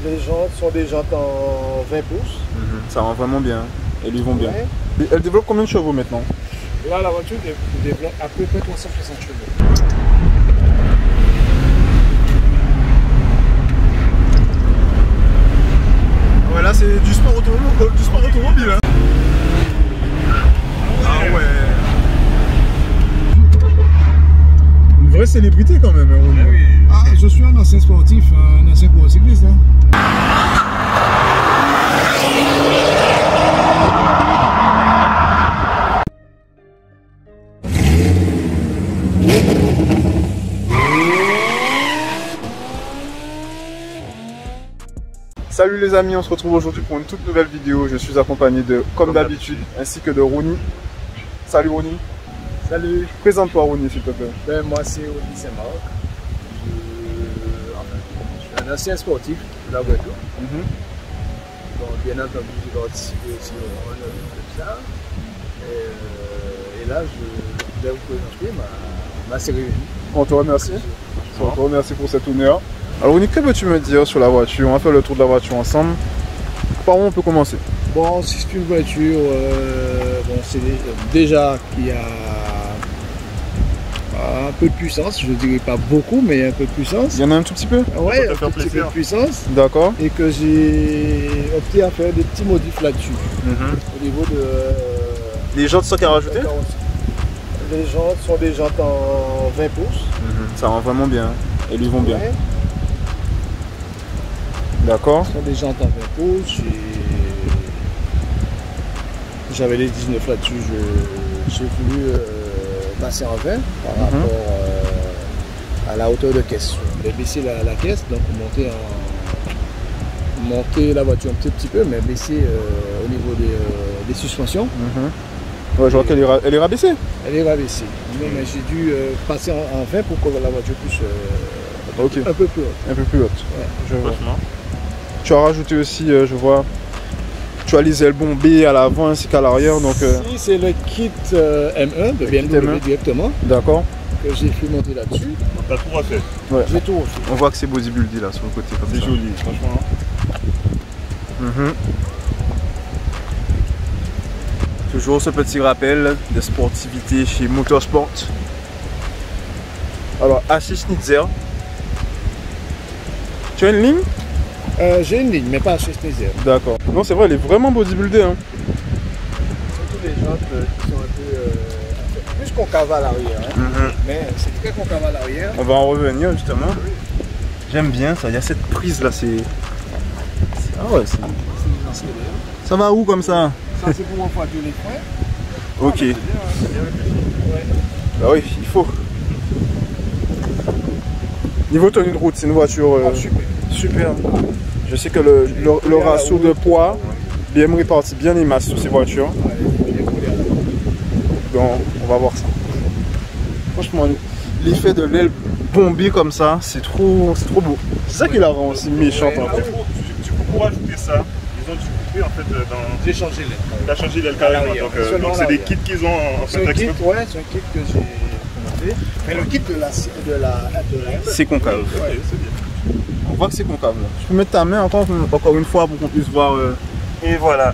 Les jantes sont des jantes en 20 pouces. Ça va vraiment bien. Elles lui vont bien. Ouais. Elle développe combien de chevaux maintenant? Là, la voiture développe à peu près 360 chevaux. Ouais, là c'est du sport automobile. Hein. Ah ouais. Une vraie célébrité quand même. Hein, oui. Ah, je suis un ancien sportif, un ancien coureur cycliste. Hein. Salut les amis, on se retrouve aujourd'hui pour une toute nouvelle vidéo. Je suis accompagné de, comme d'habitude, ainsi que de Ronnie. Salut Ronnie. Salut. Présente-toi Ronnie s'il te plaît. Ben, moi c'est Ronnie Saint-Marc. Je suis un ancien sportif de la voiture. Donc bien entendu j'ai participé aussi au run comme ça. Et là je vais vous présenter ma cérémonie. On te remercie. On te remercie pour cet honneur. Alors Ronnie, que peux-tu me dire sur la voiture? On va faire le tour de la voiture ensemble. Par où on peut commencer? Bon, c'est une voiture, bon, c'est déjà qui a un peu de puissance, je dirais pas beaucoup, mais un peu de puissance. Il y en a un tout petit peu? Ouais, un petit peu de puissance. D'accord. Et que j'ai opté à faire des petits modifs là-dessus. Au niveau de... Les jantes sont qu'à rajouter? Les jantes sont des jantes en 20 pouces. Ça va vraiment bien. Elles lui vont bien. Ouais. D'accord. Ce sont des jantes en 20 pouces. J'avais les 19 là-dessus. J'ai voulu passer en 20 par rapport à la hauteur de caisse. J'ai baissé la caisse, donc monter la voiture un petit peu, mais baisser au niveau des suspensions. Ouais, je vois qu'elle est rabaissée. Elle est rabaissée. Mais j'ai dû passer en 20 pour que la voiture puisse un peu plus haute. Un peu plus haute. Ouais. Je vois. Tu as rajouté aussi, je vois, tu as les ailes bombées à l'avant ainsi qu'à l'arrière. Donc, si, c'est le kit M1 de BMW directement. D'accord. Que j'ai fait monter là-dessus. T'as tout refait. Ouais. J'ai tout refait. On voit que c'est bodybuildé là sur le côté comme ça. C'est joli, franchement. Toujours ce petit rappel de sportivité chez Motorsport. Alors, Assis Schnitzer. Tu as une ligne? J'ai une ligne, mais pas chez Schnitzer. D'accord. Non, c'est vrai, elle est vraiment bodybuildée. Hein. Surtout les jantes qui sont un peu plus concave à l'arrière. Hein. Mais c'est très concave à l'arrière. On va en revenir justement. J'aime bien ça, il y a cette prise là, c'est... Ah ouais, c'est... Ça va où comme ça? Ça c'est pour refroidir les freins. Ok. Ouais. Bah oui, il faut. Niveau tenue de route, c'est une voiture super. Je sais que le ratio de poids, BM répartit bien les masses sur ces voitures. Donc on va voir ça. Franchement, l'effet de l'aile bombée comme ça, c'est trop beau. C'est ça qui la rend aussi méchante en fait. Tu peux pour ajouter ça. Ils ont dû couper en fait dans... J'ai changé l'aile. T'as changé l'aile carrément. Donc c'est des kits qu'ils ont en fait. C'est un kit que j'ai commandé. Mais le kit de la c'est concave. Ouais, c'est bien. On voit que c'est concave là. Tu peux mettre ta main encore une fois pour qu'on puisse voir. Et voilà.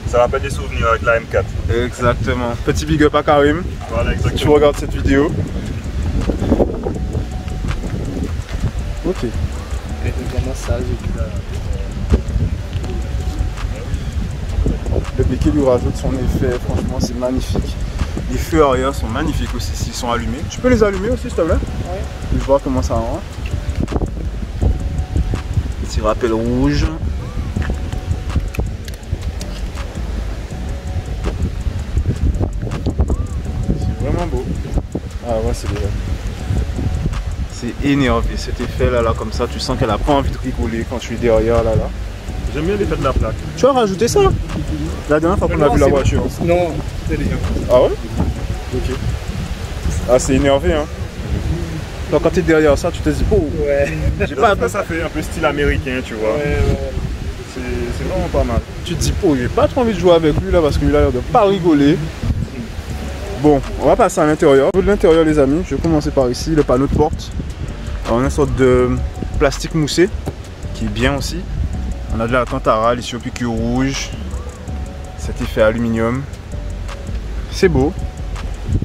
Ça rappelle des souvenirs avec la M4. Exactement. Petit big up à Karim. Voilà, exactement. Si tu regardes cette vidéo. Ok. Elle est vraiment sale. Le béquet lui rajoute son effet, franchement c'est magnifique. Les feux arrière sont magnifiques aussi s'ils sont allumés. Tu peux les allumer aussi s'il te plaît? Oui. Je vois comment ça rend. Petit rappel rouge. C'est vraiment beau. Ah ouais, c'est déjà. C'est énervé cet effet là comme ça, tu sens qu'elle a pas envie de rigoler quand tu es derrière là. J'aime bien l'effet de la plaque. Tu as rajouté ça la dernière fois qu'on a vu la voiture? Non, c'est déjà. Ah ouais? Ok. Ah c'est énervé hein. Donc quand tu es derrière ça, tu te dis oh ouais. J'ai pas Ça fait un peu style américain, tu vois. Ouais. C'est vraiment pas mal. Tu te dis oh j'ai pas trop envie de jouer avec lui là parce qu'il a l'air de pas rigoler. Bon, on va passer à l'intérieur. Au niveau de l'intérieur les amis, je vais commencer par ici, le panneau de porte. Alors, on a une sorte de plastique moussé qui est bien aussi. On a de l'Alcantara, ici au piqûre rouge. Cet effet aluminium. C'est beau.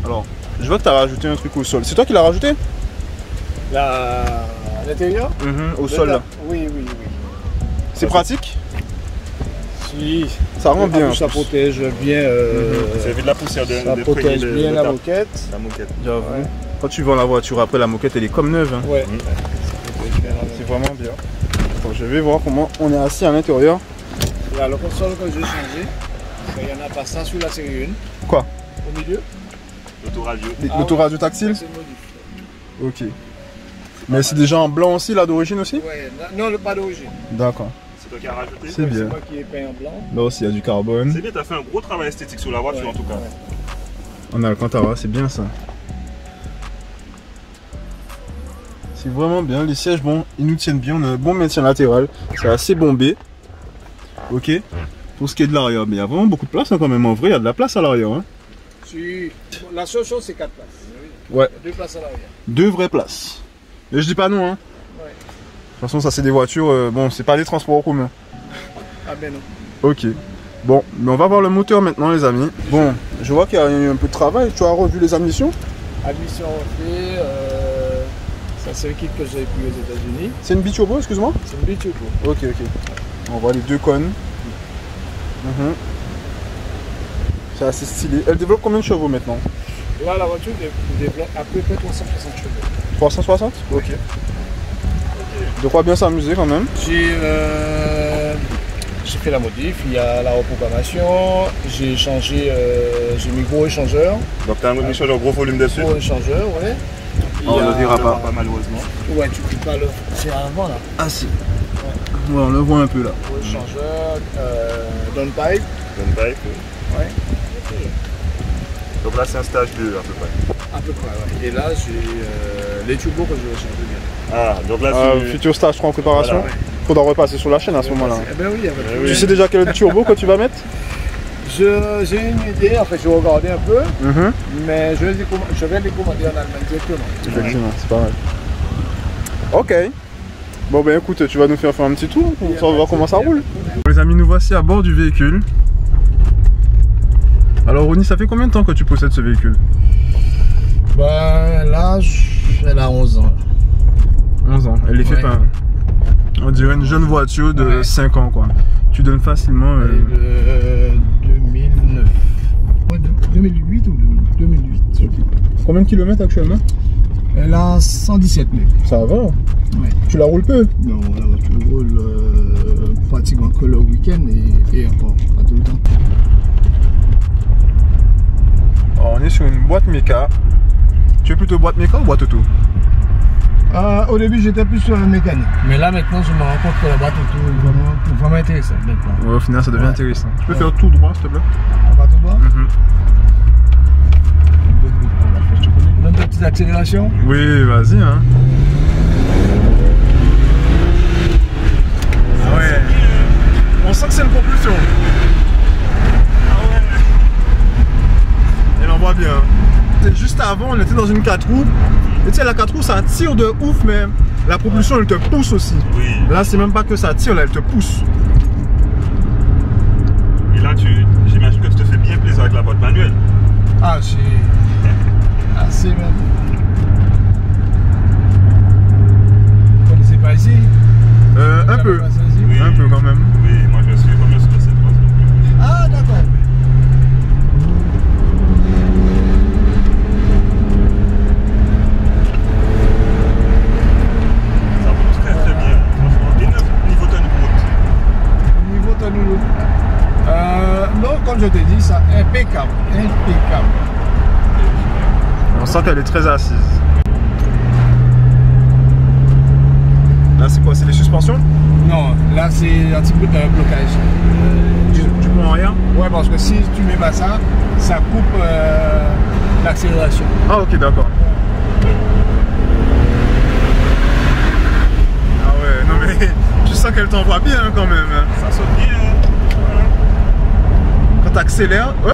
Alors, je vois que tu as rajouté un truc au sol. C'est toi qui l'as rajouté? L'intérieur? Au sol là. Oui. C'est pratique? Si. Ça rend bien. Ça protège bien. Ça évite la poussière ça protège bien la moquette. La moquette. J'avoue. Quand tu vends la voiture, après la moquette elle est comme neuve. Hein. Ouais. C'est vraiment bien. Attends, je vais voir comment on est assis à l'intérieur. Là, le console que j'ai changé, il n'y en a pas ça sur la série 1. Quoi? Au milieu? L'autoradio. L'autoradio tactile? C'est modif. Ok. Mais c'est déjà en blanc aussi, là, d'origine aussi? Ouais, non, pas d'origine. D'accord. C'est toi qui as rajouté? C'est bien. C'est moi qui ai peint en blanc. Là aussi, il y a du carbone. C'est bien, tu as fait un gros travail esthétique sur la voiture en tout cas. On a Alcantara, c'est bien ça. C'est vraiment bien. Les sièges, bon, ils nous tiennent bien. On a un bon maintien latéral. C'est assez bombé. Ok. Pour ce qui est de l'arrière, mais il y a vraiment beaucoup de place hein, quand même. En vrai, il y a de la place à l'arrière. Hein. La seule chose, c'est 4 places. Ouais. 2 places à l'arrière. 2 vraies places. Et je dis pas non. Hein. Ouais. De toute façon, ça c'est des voitures. Bon, c'est pas des transports en commun. Ah ben non. Ok. Bon, mais on va voir le moteur maintenant, les amis. Bon, je vois qu'il y a eu un peu de travail. Tu as revu les admissions? Admission refait. Ça, c'est un kit que j'avais pris aux États-Unis. C'est une biturbo, excuse-moi? C'est une biturbo. Ok. On voit les 2 cônes. C'est assez stylé. Elle développe combien de chevaux maintenant? Là, la voiture développe à peu près 360 chevaux. 360? Ok. De quoi bien s'amuser quand même. J'ai fait la modif, il y a la reprogrammation, j'ai changé, j'ai mis gros échangeur. Donc tu as un échangeur gros volume dessus? Gros échangeur, ouais. On ne le dira pas. Pas malheureusement. Ouais, tu peux pas le. C'est avant là. Ah si. Ouais, on le voit un peu là. Gros échangeur, downpipe. Downpipe, oui. Ouais. Donc là c'est un stage 2 à peu près. À peu près, ouais. Et là j'ai les turbos que je vais changer bien. Ah, donc là c'est... Futur stage 3 en préparation. Voilà, ouais. Faudra repasser sur la chaîne à ce moment-là. Eh ben oui, Tu sais déjà quel turbo que tu vas mettre? J'ai une idée, en fait je vais regarder un peu, mais je vais les commander en Allemagne directement. Effectivement, c'est pas mal. Ok. Bon ben écoute, tu vas nous faire un petit tour pour voir comment ça roule. Les amis, nous voici à bord du véhicule. Alors Ronnie, ça fait combien de temps que tu possèdes ce véhicule? Ben là, elle a 11 ans. 11 ans, elle est fait pas. On dirait une jeune voiture de 5 ans quoi. Tu donnes facilement... 2009. Ouais, 2008 ou 2008. Combien de kilomètres actuellement? Elle a 117 000. Ça va. Ouais. Tu la roules peu? Non, la voiture roule pratiquement que le week-end et encore, pas tout le temps. Alors, on est sur une boîte méca. Tu es plutôt boîte méca ou boîte auto? Au début j'étais plus sur la mécanique. Mais là maintenant je me rends compte que la boîte auto est vraiment intéressante maintenant. Ouais, au final ça devient intéressant. Tu peux faire tout droit s'il te plaît? La boîte au droit? Même une petite accélération? Oui, vas-y hein. Ah ouais. On sent que c'est une propulsion. Ah ouais. Elle envoie bien. Juste avant on était dans une 4 roues. Et tu sais, la 4 roues ça tire de ouf, mais la propulsion elle te pousse aussi. Oui. Là c'est même pas que ça tire, là elle te pousse. Et là j'imagine que tu te fais bien plaisir avec la boîte manuelle. Ah c'est assez même. Vous connaissez pas ici? Un peu. Oui. Un peu quand même. Oui, moi je suis comme je suis de cette place. Ah d'accord. Non, comme je te dis, ça impeccable, impeccable. On sent qu'elle est très assise. Là c'est quoi? C'est les suspensions? Non, là c'est un petit peu de blocage. Tu prends rien? Ouais, parce que si tu mets pas ça, ça coupe l'accélération. Ah ok, d'accord. Ah ouais, non mais tu sens qu'elle t'envoie bien hein, quand même. Ça saute bien. Quand tu accélères, ouais.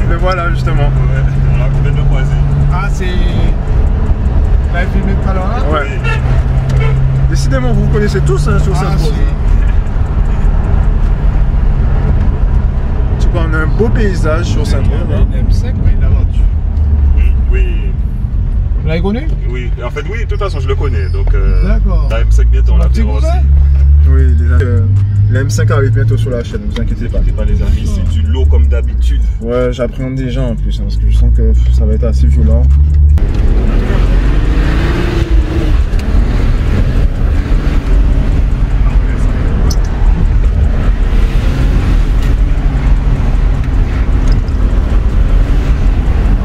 Le voilà justement. Ouais, on a complètement croisé. Ah c'est... Là il filmé tout à l'heure décidément, vous vous connaissez tous hein, sur Sainte-Rose. Tu vois, on a un beau paysage sur Sainte-Rose. Hein. M5, mais l'aventure. Oui. Vous l'avez connu? Oui, en fait, oui, de toute façon, je le connais. Donc, d'accord. La M5 bientôt, on la verra aussi. Oui, la M5 arrive bientôt sur la chaîne, ne vous inquiétez pas. Pas les amis, c'est du lot comme d'habitude. Ouais, j'appréhende déjà en plus, hein, parce que je sens que ça va être assez violent.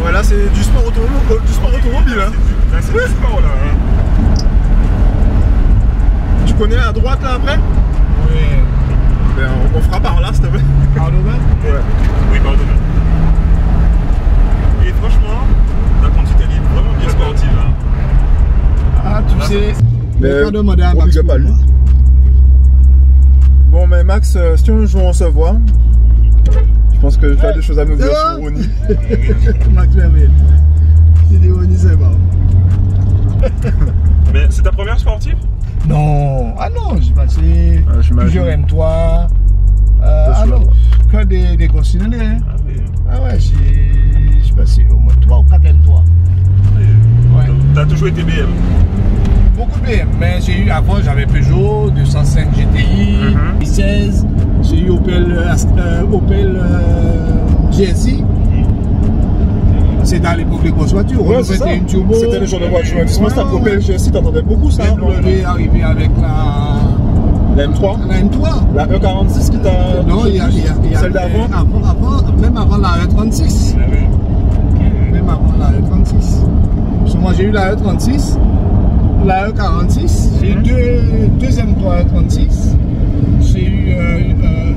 Ouais, là c'est du sport automobile. Hein. C'est du sport là. Hein. Tu connais à droite là après? Oui. Ben, on fera par là, s'il te plaît. Par le domaine? Ouais. Oui, par le domaine. Et franchement, la conduite elle est vraiment bien sportive. Hein. Ah, tu sais, Mais on demander à on Max. big up à lui. Bon, mais Max, si un jour on se voit, je pense que tu as des choses à me dire sur Ronnie. Max Merveille. Il dit Ronnie, c'est marrant. Mais c'est ta première sportive? Non, ah non, j'ai passé plusieurs M3. Ah non, que des concessionnaires. Hein. Ah oui. Ah ouais, j'ai passé au moins 3 ou 4 M3. Oui. Ouais. T'as toujours été BM? Beaucoup de BM, mais j'ai eu, avant j'avais Peugeot, 205 GTI, 16, j'ai eu Opel GSI. C'était à l'époque des grosses voitures, Ouais, c'était une turbo. C'était le genre de voiture indispensable. Opel GSI, t'entendais beaucoup ça. BMW arrivé avec la M3. La M3. La E46 qui t'a. Non, il y a celle d'avant. Même avant la E36. Ah oui. Même avant la E36. Parce que moi j'ai eu la E36, la E46, j'ai eu deux M3 E36, j'ai eu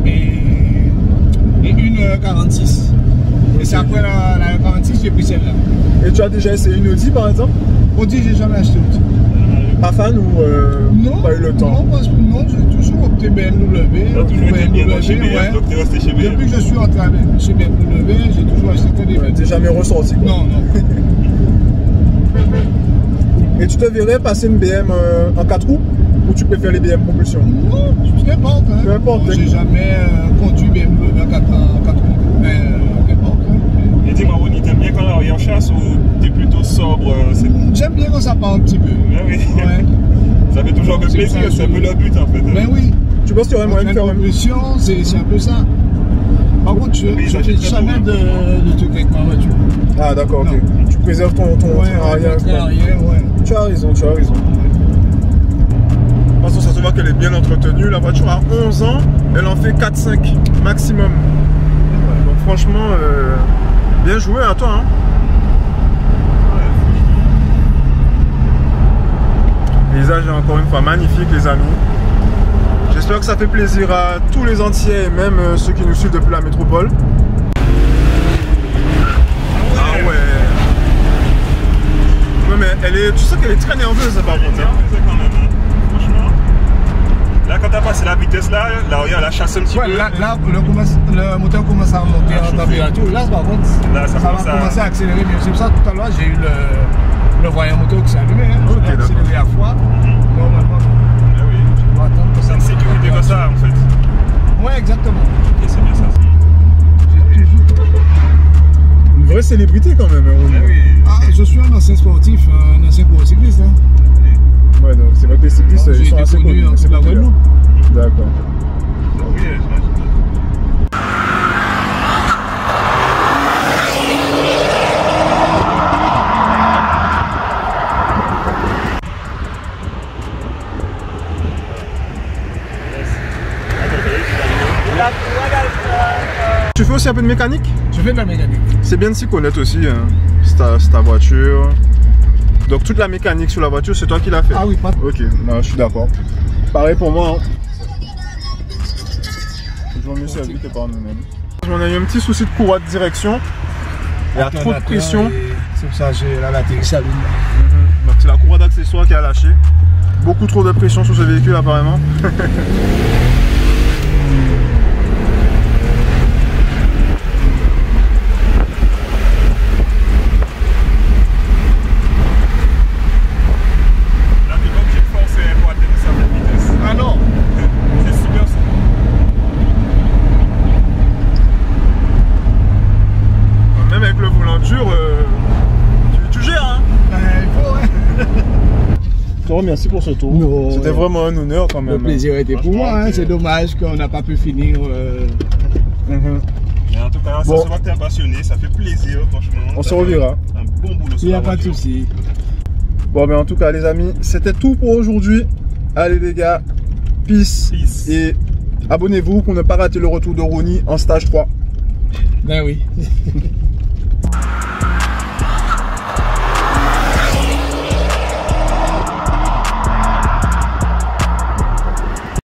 et une E46. Et c'est après la E46 j'ai pris celle-là. Et tu as déjà essayé une Audi par exemple? Audi, j'ai jamais acheté Audi. Pas fan ou non, pas eu le temps? Non, parce que non, j'ai toujours opté BMW. T'as toujours été bien dans chez BM, donc t'es resté chez BM. Depuis que je suis entré chez BMW, j'ai toujours acheté que des BMW. T'es jamais ressorti quoi. Non, non. Et tu te verrais passer une BM en 4 roues ou tu préfères les BM propulsion? Non, peu importe. Hein. Peu importe. J'ai jamais conduit BMW en 4 roues. Mais peu importe. Hein. Et dis-moi, Ronnie, t'aimes bien quand l'arrière chasse ou t'es plutôt sobre? J'aime bien quand ça part un petit peu. Ben oui. Ouais. Ça fait toujours un peu plaisir, c'est un peu le but en fait. Ben oui. Tu penses qu'il y aurait moyen de faire propulsion, c'est un peu ça. Par contre, je ne fais jamais de trucs avec ma voiture. Ah d'accord, ok. Tu préserves ton arrière. Ouais. Tu as raison, tu as raison. De toute façon, ça se voit qu'elle est bien entretenue. La voiture a 11 ans, elle en fait 4-5 maximum. Donc franchement, bien joué à toi. Hein. Le paysage est encore une fois magnifique les amis. J'espère que ça fait plaisir à tous les Antillais et même ceux qui nous suivent depuis la métropole. Ah ouais. Non mais tu sais qu'elle est très nerveuse par contre. Quand même, hein. Franchement. Là quand t'as passé la vitesse là, elle a chassé un petit peu. Là, le moteur commence à monter en température. Là par contre, là, ça va commencer à accélérer mieux. C'est pour ça que tout à l'heure j'ai eu le voyant moteur qui s'est allumé. Hein. Ok, d'accord. Accéléré à froid. Normalement. C'est une sécurité comme ça en fait. Ouais, exactement. Et c'est bien ça. Une vraie célébrité quand même. Je suis un ancien sportif, un ancien pro cycliste. Hein. Ouais, donc c'est vrai que les cyclistes ils sont assez connus. C'est la Guadeloupe. D'accord. Oui, Tu fais aussi un peu de mécanique? Je fais de la mécanique. C'est bien de s'y connaître aussi, hein. C'est ta voiture. Donc toute la mécanique sur la voiture, c'est toi qui l'as fait? Ah oui, pas. Ok, non, je suis d'accord. Pareil pour moi. Hein. Toujours mieux servi que par nous-mêmes. On a eu un petit souci de courroie de direction. Il y a trop de pression. C'est pour ça que j'ai la latérite s'allume. Donc c'est la courroie d'accessoires qui a lâché. Beaucoup trop de pression sur ce véhicule apparemment. te remercie pour ce tour. Non, c'était vraiment un honneur quand même. Le plaisir était pour moi, hein. C'est dommage qu'on n'a pas pu finir. Mais en tout cas, ça se voit que tu es passionné, ça fait plaisir, franchement. On se reverra. Un bon boulot. Il n'y a pas de souci. Bon, mais en tout cas, les amis, c'était tout pour aujourd'hui. Allez, les gars, peace. Et abonnez-vous pour ne pas rater le retour de Ronnie en stage 3. Ben oui.